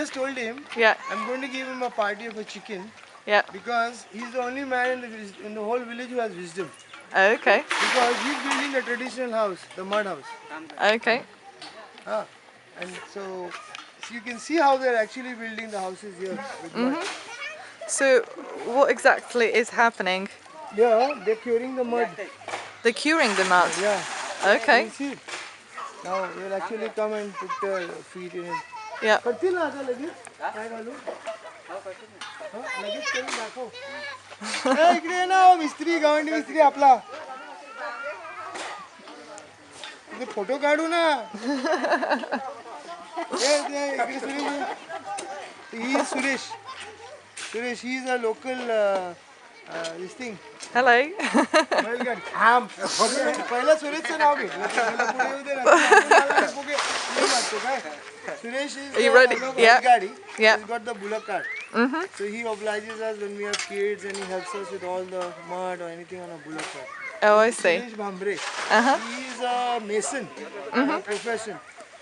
just told him, I'm going to give him a party of a chicken. Because he's the only man in the whole village who has wisdom. Okay. Because he's building the traditional house, the mud house. Okay. And so you can see how they're actually building the houses here with mud. So what exactly is happening? Yeah, they're curing the mud. They're curing the mud? Yeah. Okay. You see it? Now we'll actually come and put the feet in it. Yeah. करतील ना आता लगेच? काय घालू? लगेच करून दाखव. इकडे ये ना मिस्त्री गावंडी मिस्त्री आपला. फोटो काढू ना. इकडे Suresh. He is Suresh. Suresh, he is a local this thing. Hello. पहिला सुरेशचं नाव घेतलं. पुढे येऊ दे ना. Suresh is Are you ready? Yeah. He's got the bullock cart. So he obliges us when we have kids and he helps us with all the mud or anything on a bullock cart. Oh, I see. Suresh Bhambre. He is a mason by profession.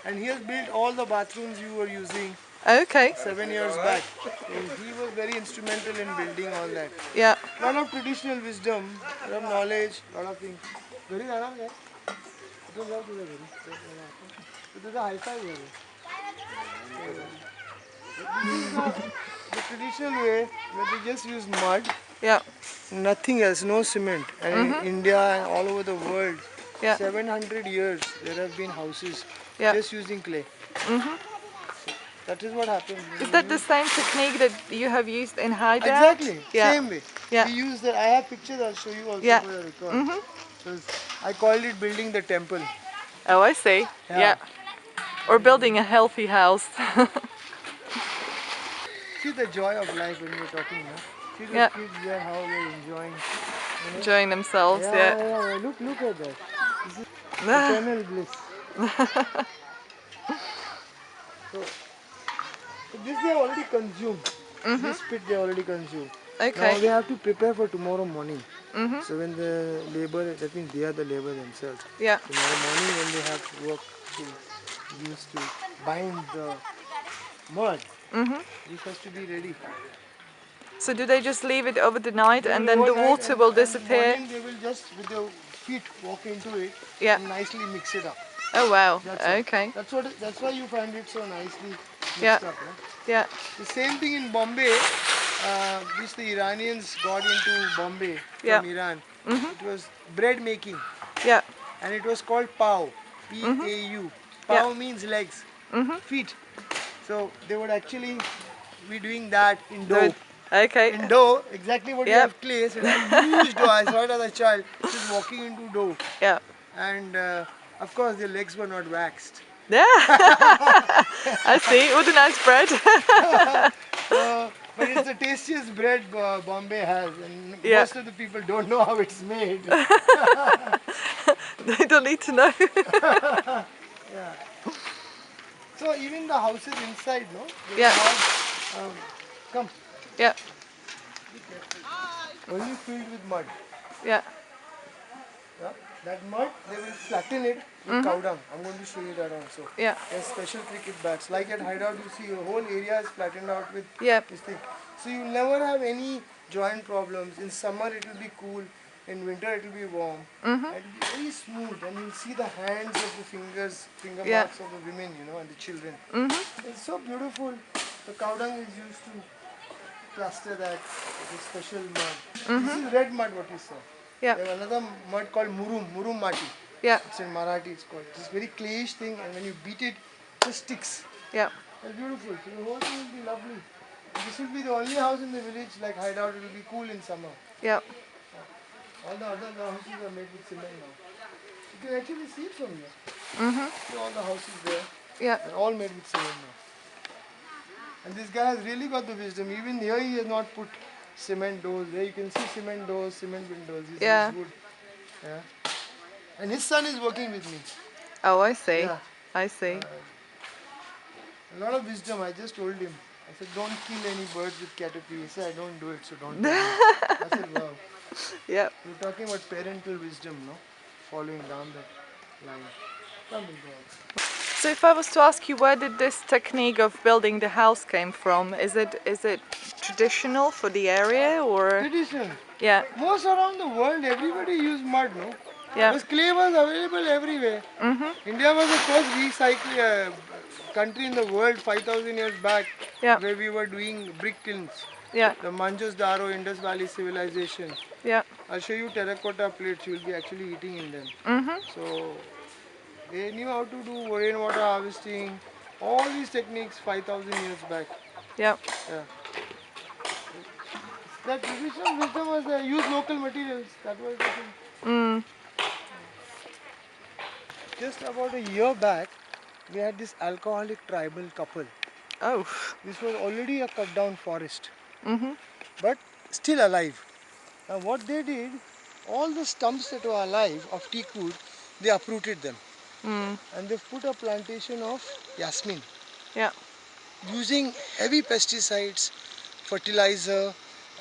And he has built all the bathrooms you were using. Okay. 7 years back. And he was very instrumental in building all that. Yeah. A lot of traditional wisdom, a lot of knowledge, a lot of things. Very nice. This is a high five. The traditional way where they just use mud. Yeah. Nothing else, no cement. And in India and all over the world, 700 years there have been houses just using clay. That is what happens. Is that the same technique that you have used in Hyderabad? Exactly, Yeah. same way. Yeah. We use that. I have pictures, I'll show you also for the record. So I called it building the temple. Oh, I see. Yeah. Or building a healthy house. See the joy of life when we're talking now. See the kids there, how they're enjoying. You know? Enjoying themselves, Yeah. Look at that. This is eternal bliss. So this they already consumed. This pit they already consumed. Okay. Now they have to prepare for tomorrow morning. So when the labor, that means they are the labor themselves. Yeah. Tomorrow morning when they have to work to use to bind the mud, this has to be ready. So do they just leave it over the night and then the Overnight water will and disappear? morning they will just with their feet walk into it Yeah. and nicely mix it up. Oh wow. That's it. Okay. That's why you find it so nicely mixed Yeah. up. Right? Yeah. The same thing in Bombay, which the Iranians got into Bombay from Iran. It was bread making. Yeah. And it was called pau, P-A-U. Pau means legs, feet. So they would actually be doing that in dough. Okay. In dough, exactly what you have clay. So it's a huge dough. I saw it as a child, just walking into dough. Yeah. And of course, their legs were not waxed. Yeah. I see. What a nice bread. But it's the tastiest bread Bombay has, and most of the people don't know how it's made. They don't need to know. So even the houses inside, no? They have, come. Yeah. Only filled with mud. Yeah. That mud, they will flatten it with cow dung. I'm going to show you that also. Yeah. There's special cricket bats. Like at Hideout, you see the whole area is flattened out with this thing. So you'll never have any joint problems. In summer it will be cool. In winter it will be warm. And it will be very smooth. And you'll see the hands of the finger marks of the women, you know, and the children. It's so beautiful. The cow dung is used to plaster that with special mud. This is red mud what you saw. Yeah. There's another mud called murum mati. Yeah. It's in Marathi, it's called. It's very clayish thing, and when you beat it, it sticks. Yeah. It's beautiful. So the whole thing will be lovely. This will be the only house in the village like Hideout. It will be cool in summer. Yeah. All the other houses are made with cement now. You can actually see it from here. See all the houses there. Yeah. They're all made with cement now. And this guy has really got the wisdom. Even here he has not put cement doors. There you can see cement doors, cement windows. He's used wood. Yeah. And his son is working with me. Oh, I see. Yeah. I see. A lot of wisdom. I just told him. I said, don't kill any birds with caterpillar. He said, I don't do it, so don't do it. I said, wow. Yeah. We're talking about parental wisdom, no? Following down that line. Come and go. So if I was to ask you, where did this technique of building the house came from? Is it traditional for the area, or? Traditional. Yeah. Most around the world, everybody used mud, no? Yeah. Because clay was available everywhere. India was the first recycling country in the world 5,000 years back, Yeah. where we were doing brick kilns. Yeah. The Manjus-Daro Indus Valley civilization. Yeah. I'll show you terracotta plates. You'll be actually eating in them. So they knew how to do rainwater harvesting. All these techniques 5,000 years back. Yeah. Yeah. The traditional wisdom was use local materials. That was the thing. Just about a year back, we had this alcoholic tribal couple. Oh. This was already a cut down forest, but still alive. Now what they did, all the stumps that were alive of teak wood, they uprooted them. And they've put a plantation of yasmin. Yeah. Using heavy pesticides, fertilizer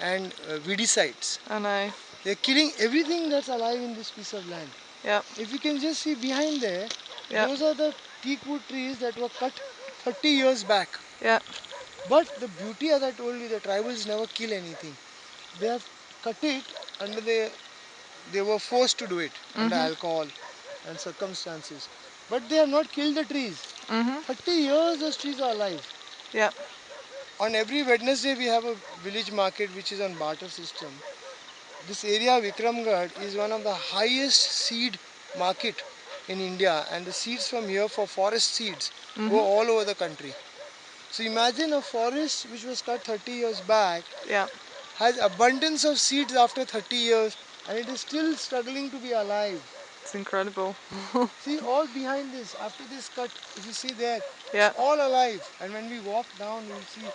and weedicides. I know. They're killing everything that's alive in this piece of land. Yeah. If you can just see behind there, Yeah. those are the teak wood trees that were cut 30 years back. Yeah. But the beauty, as I told you, the tribals never kill anything. They have cut it under they were forced to do it under alcohol and circumstances. But they have not killed the trees. 30 years those trees are alive. Yeah. On every Wednesday we have a village market which is on barter system. This area Vikramgarh is one of the highest seed market in India, and the seeds from here for forest seeds go all over the country. So imagine a forest which was cut 30 years back Yeah. has abundance of seeds after 30 years and it is still struggling to be alive. It's incredible. See all behind this, after this cut, if you see there, Yeah. it's all alive. And when we walk down, you'll see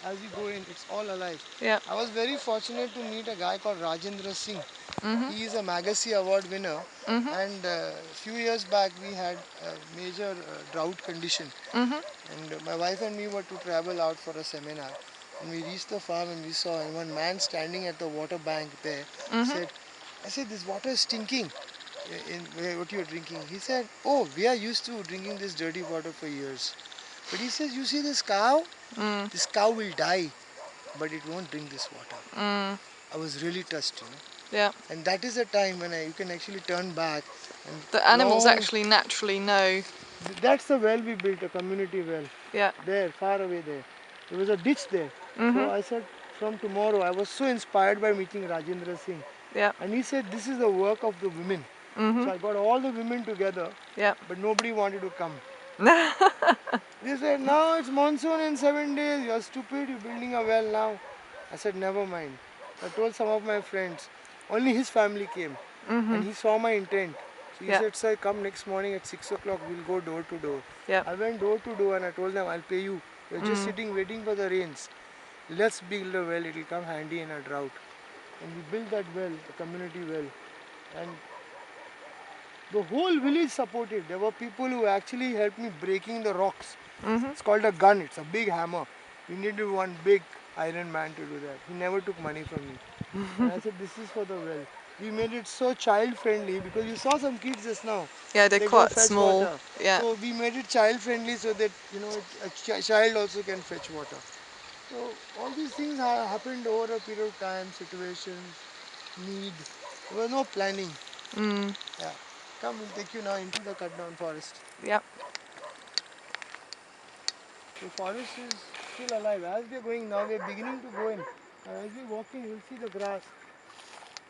as we go in, it's all alive. Yeah. I was very fortunate to meet a guy called Rajendra Singh. He is a Magasi award winner, and a few years back we had a major drought condition. And my wife and me were to travel out for a seminar. And we reached the farm and we saw one man standing at the water bank there. I said, this water is stinking. What you are drinking? He said, oh, we are used to drinking this dirty water for years. But he says, you see this cow? This cow will die, but it won't drink this water. I was really touched, you know. Yeah. And that is a time when you can actually turn back. And The animals actually naturally know. That's the well we built, a community well. Yeah. There, far away there. There was a ditch there. So I said, from tomorrow, I was so inspired by meeting Rajendra Singh. Yeah. And he said, this is the work of the women. So I got all the women together, Yeah. but nobody wanted to come. They said, now it's monsoon in 7 days. You're stupid, you're building a well now. I said, never mind. I told some of my friends. Only his family came. And he saw my intent. So he said, sir, come next morning at 6 o'clock, we'll go door to door. Yeah. I went door to door and I told them, I'll pay you. You're just sitting waiting for the rains. Let's build a well, it'll come handy in a drought. And we built that well, the community well. And the whole village supported. There were people who actually helped me breaking the rocks. It's called a gun, it's a big hammer. We needed one big iron man to do that. He never took money from me. And I said, this is for the well. We made it so child friendly because you saw some kids just now. Yeah, they're They quite go fetch small. water. Yeah. So we made it child friendly so that a child also can fetch water. So all these things happened over a period of time, situations, need. There was no planning. Yeah. Come, we'll take you now into the cut down forest. Yeah. The forest is still alive. As we are going now, we are beginning to go in. As we walk in, you'll see the grass.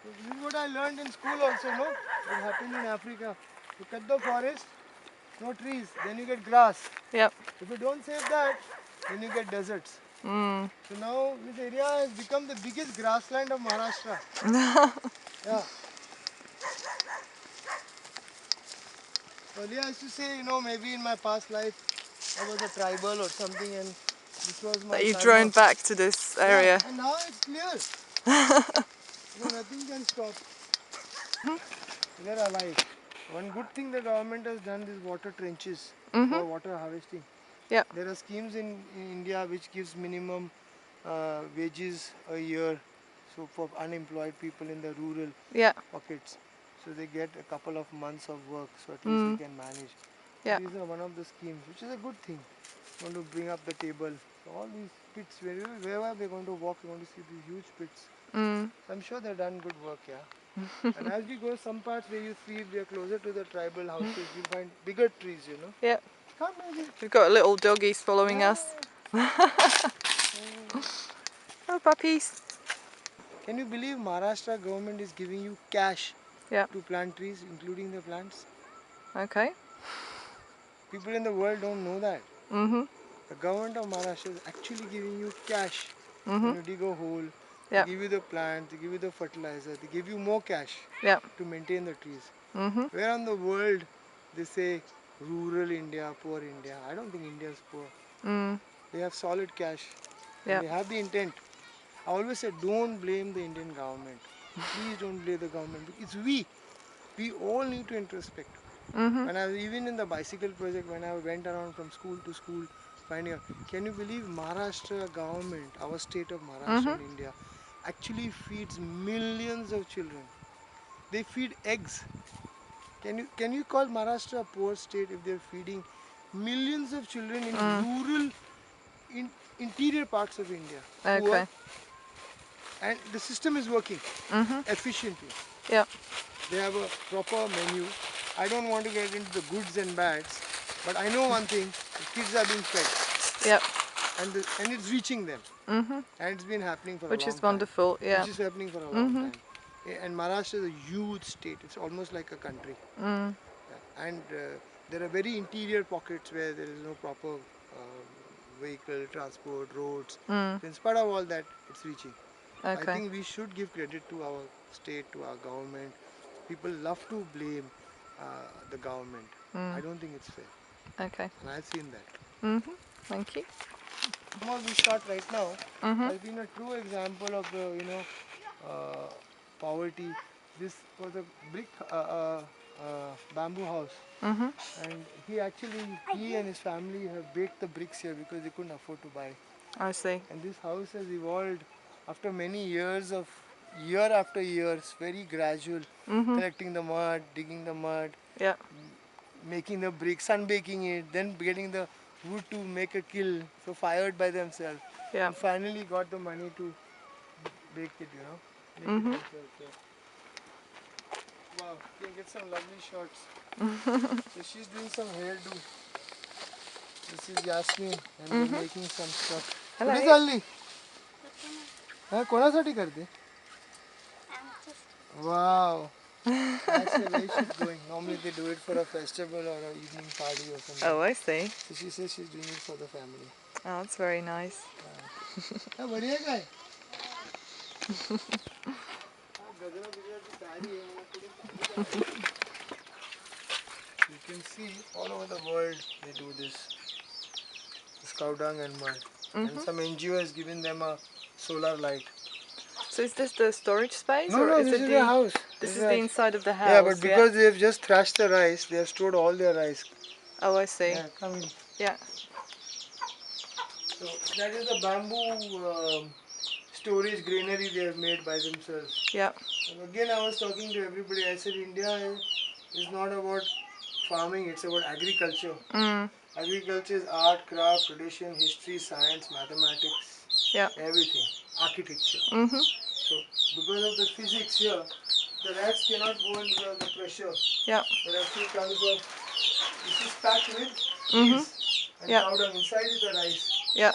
So this is what I learned in school also, no? What happened in Africa. You cut the forest, no trees, then you get grass. Yep. If you don't save that, then you get deserts. So now this area has become the biggest grassland of Maharashtra. Yeah. Earlier I used to say, maybe in my past life I was a tribal or something and this was my That you've time drawn of- back to this area. Yeah, and now it's clear. Nothing can stop. They're alive. One good thing the government has done is water trenches for water harvesting. Yeah. There are schemes in India which gives minimum wages a year, so for unemployed people in the rural Yeah. pockets. So they get a couple of months of work, so at least they can manage. Yeah. These are one of the schemes, which is a good thing. Want to bring up the table. So all these pits, wherever we're going to walk, we're going to see these huge pits. Mm. So I'm sure they've done good work, yeah. And as we go, some parts where you feel we are closer to the tribal houses, you'll find bigger trees, you know. Yeah. Come, baby. We've got little doggies following us. Oh, puppies. Can you believe Maharashtra government is giving you cash Yeah. to plant trees, including the plants? Okay. People in the world don't know that. Mm-hmm. The government of Maharashtra is actually giving you cash. Mm-hmm. When you dig a hole, they Yeah. give you the plant, they give you the fertilizer, they give you more cash Yeah. to maintain the trees. Mm-hmm. Where on the world they say rural India, poor India. I don't think India is poor. Mm. They have solid cash and Yeah. they have the intent. I always say don't blame the Indian government. Please don't blame the government. It's we. We all need to introspect. Mm-hmm. When I was even in the bicycle project, when I went around from school to school, finding out, can you believe Maharashtra government, our state of Maharashtra Mm-hmm. in India, actually feeds millions of children. They feed eggs. Can you call Maharashtra a poor state if they're feeding millions of children in rural, in interior parts of India? Poor, Okay. and the system is working Mm-hmm. efficiently. Yeah. They have a proper menu. I don't want to get into the goods and bads, but I know one thing: the kids are being fed, Yeah. and it's reaching them, Mm-hmm. and it's been happening for a Which long is time. wonderful. Yeah. Which is happening for a long Mm-hmm. time. And Maharashtra is a huge state. It's almost like a country. Mm. Yeah. And there are very interior pockets where there is no proper vehicle transport, roads. Mm. So in spite of all that, it's reaching. I Okay. think we should give credit to our state, to our government. People love to blame the government. I don't think it's fair, Okay. and I've seen that. Mm-hmm. Thank you. What we shot right now Mm-hmm. has been a true example of the poverty. This was a brick bamboo house, Mm-hmm. and he and his family have baked the bricks here because they couldn't afford to buy. I see. And this house has evolved after many years of year after year. It's very gradual, Mm-hmm. collecting the mud, digging the mud, Yeah. making the brick, sun baking it, then getting the wood to make a kiln, so fired by themselves. Yeah. And finally got the money to bake it, make Mm-hmm. it themselves. So, wow, you can get some lovely shots. So she's doing some hairdo. This is Yasmin, and they're making some stuff. Hello. कुठे चालली? हा कोणासाठी करते? Wow. That's the way she's going. Normally they do it for a festival or an evening party or something. Oh, I see. So she says she's doing it for the family. Oh, that's very nice. हाँ बढ़िया काय? You can see all over the world they do this. This cow dung and mud. And some NGO has given them a solar light. So is this the storage space? No, or no, is this it is the their house. This is the inside of the house. Yeah, but because they've just thrashed the rice, they have stored all their rice. Oh, I see. Yeah, come in. Yeah. So that is the bamboo storage granary they have made by themselves. Yeah. And again, I was talking to everybody. I said India is not about farming; it's about agriculture. Mm. Agriculture is art, craft, tradition, history, science, mathematics, Yeah. everything, architecture. Mm-hmm. So because of the physics here, the rats cannot go in because of the pressure. Yeah. There are 2 tons of, this is packed with Mm-hmm. leaves and Yeah. powder. Inside is the rice. Yeah.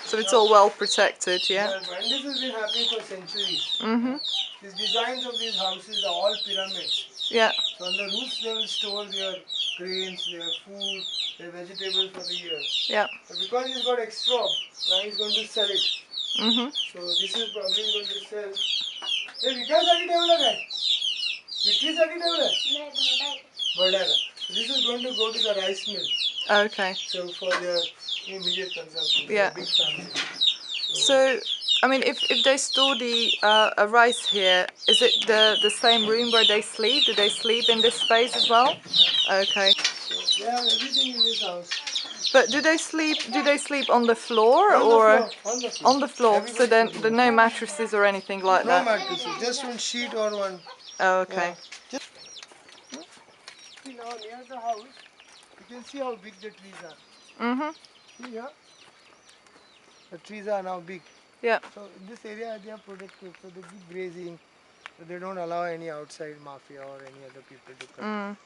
So it's all well protected, yeah? And this has been happening for centuries. Mm-hmm. These designs of these houses are all pyramids. Yeah. So on the roofs they will store their grains, their food, their vegetables for the year. Yeah. But because he's got extra, now he's going to sell it. Mm-hmm. So this is probably going to sell. Hey, विकासाठी ठेवलं काय? विक्रीसाठी ठेवलं? नाही, भरडायला. So this is going to go to the rice mill. Okay. So for their immediate consumption. Yeah. Big family. So, I mean, if they store the rice here, is it the same room where they sleep? Do they sleep in this space as well? Okay. So they have everything in this house. But do they sleep on the floor On the or floor, on the floor. on the floor? Everybody So then sleeps on there the are no mattresses or anything like No that. mattresses, just one sheet or one. Oh, okay. Yeah. Just now near the house, you can see how big the trees are. See here, the trees are now big. Yeah. So in this area they are protected, so they keep grazing. So they don't allow any outside mafia or any other people to come.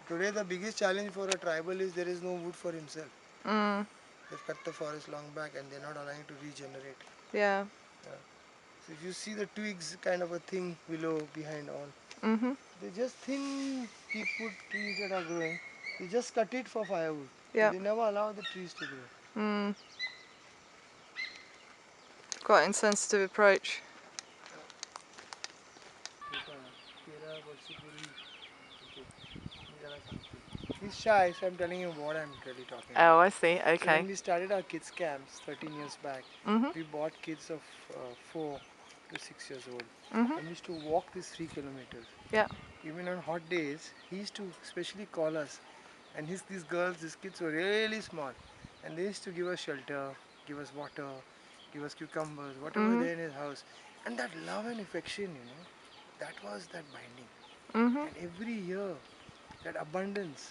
Today the biggest challenge for a tribal is there is no wood for himself. They've cut the forest long back and they're not allowing to regenerate. Yeah. So if you see the twigs kind of a thing below, behind all, they just thin teakwood trees that are growing. They just cut it for firewood. Yeah. They never allow the trees to grow. Quite insensitive approach. He's shy, so I'm telling you what I'm really talking Oh, about. I see. So Okay. when we started our kids camps 13 years back, we bought kids of 4 to 6 years old and we used to walk these 3 kilometers. Yeah. Even on hot days, he used to especially call us, and these kids were really small, and they used to give us shelter, give us water, give us cucumbers, whatever there in his house, and that love and affection, that was that binding. And every year, that abundance.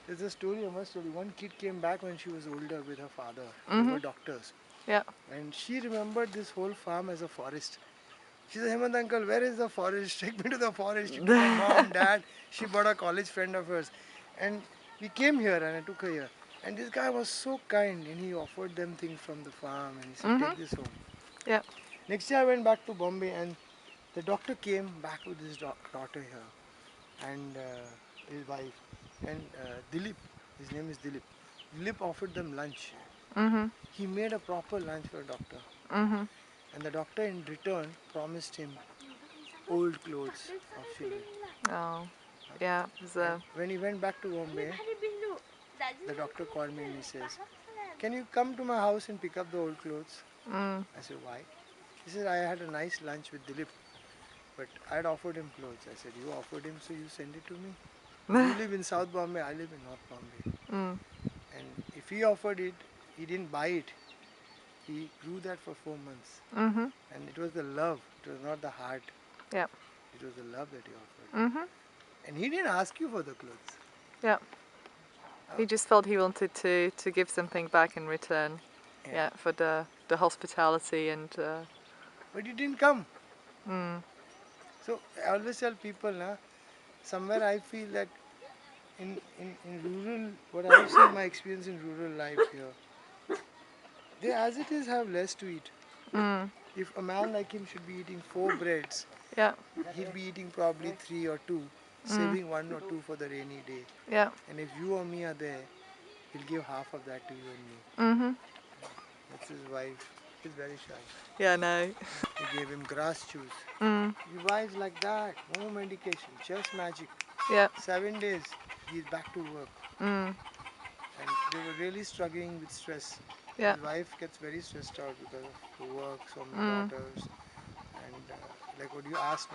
There's a story I must tell you. One kid came back when she was older with her father. They were doctors. Yeah. And she remembered this whole farm as a forest. She said, Hemant uncle, where is the forest? Take me to the forest. She took her mom, dad. She brought a college friend of hers. And we came here and I took her here. And this guy was so kind and he offered them things from the farm and he said, take this home. Yeah. Next year I went back to Bombay and the doctor came back with his daughter here and his wife. And Dilip, his name is Dilip. Dilip offered them lunch. He made a proper lunch for a doctor. And the doctor in return promised him old clothes of children. Oh, yeah. When he went back to Bombay, the doctor called me and he says, can you come to my house and pick up the old clothes? I said, why? He said, I had a nice lunch with Dilip, but I had offered him clothes. I said, you offered him, so you send it to me? You live in South Bombay, I live in North Bombay. And if he offered it, he didn't buy it. He grew that for 4 months. And it was the love, it was not the heart. Yeah. It was the love that he offered. And he didn't ask you for the clothes. Yeah. He just felt he wanted to give something back in return. Yeah, for the hospitality and... But he didn't come. So I always tell people, somewhere I feel that in rural, what I've seen my experience in rural life here, they as it is have less to eat. If a man like him should be eating 4 breads, he'd be eating probably 3 or 2, saving 1 or 2 for the rainy day. Yeah. And if you or me are there, he'll give half of that to you and me. That's his wife. He's very shy. Yeah, no. He gave him grass juice. He buys like that, no medication, just magic. Yeah. 7 days, he's back to work. And they were really struggling with stress. Yeah. His wife gets very stressed out because of the work, so many daughters. And like what you asked,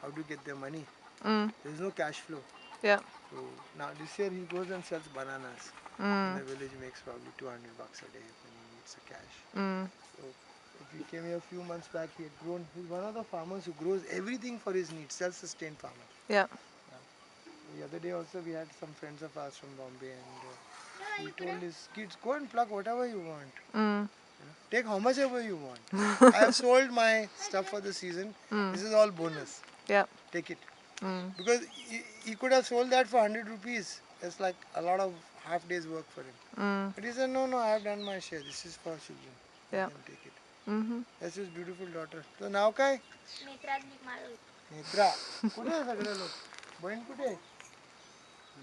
how do you get their money? There's no cash flow. Yeah. So now this year he goes and sells bananas. In the village makes probably $200 a day when he needs the cash. So if he came here a few months back, he had grown. He's one of the farmers who grows everything for his needs, self-sustained farmer. Yeah. The other day also we had some friends of ours from Bombay and he told his kids, go and pluck whatever you want. Take how much ever you want. I have sold my stuff for the season. This is all bonus. Yeah. Take it. Because he could have sold that for 100 rupees. It's like a lot of half day's work for him. But he said, no, I have done my share. This is for children. Let them take it. That's his beautiful daughter. So now काय? नेत्रा. कुठे आहे सगळे लोक? बहीण कुठे आहे?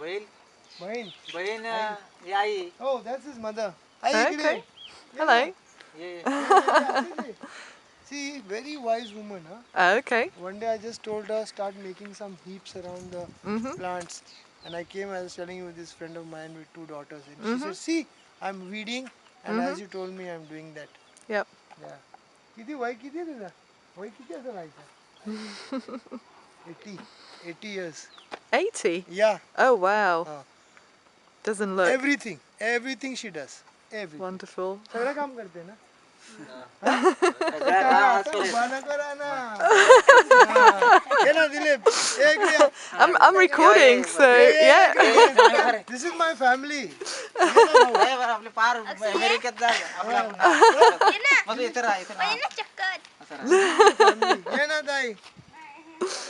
बहीण हे आई. Oh, that's his mother. Hi, Okay. Hello. See, very wise woman, huh? Okay. One day I just told her start making some heaps around the plants. And I came, I was telling you, with this friend of mine with 2 daughters. And she said, see, I'm weeding. And as you told me, I'm doing that. Yep. Yeah. किती वय किती आहे तुझा? वय किती असं राहायचं? 80 years. 80? Yeah. Oh, wow. Doesn't look... Everything she does. Everything. Wonderful. सगळं काम करते ना? I'm recording, so yeah. This is my family.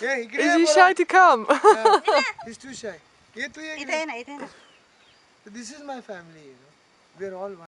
Is he shy to come? He's too shy. This is my family, you know. We're all one.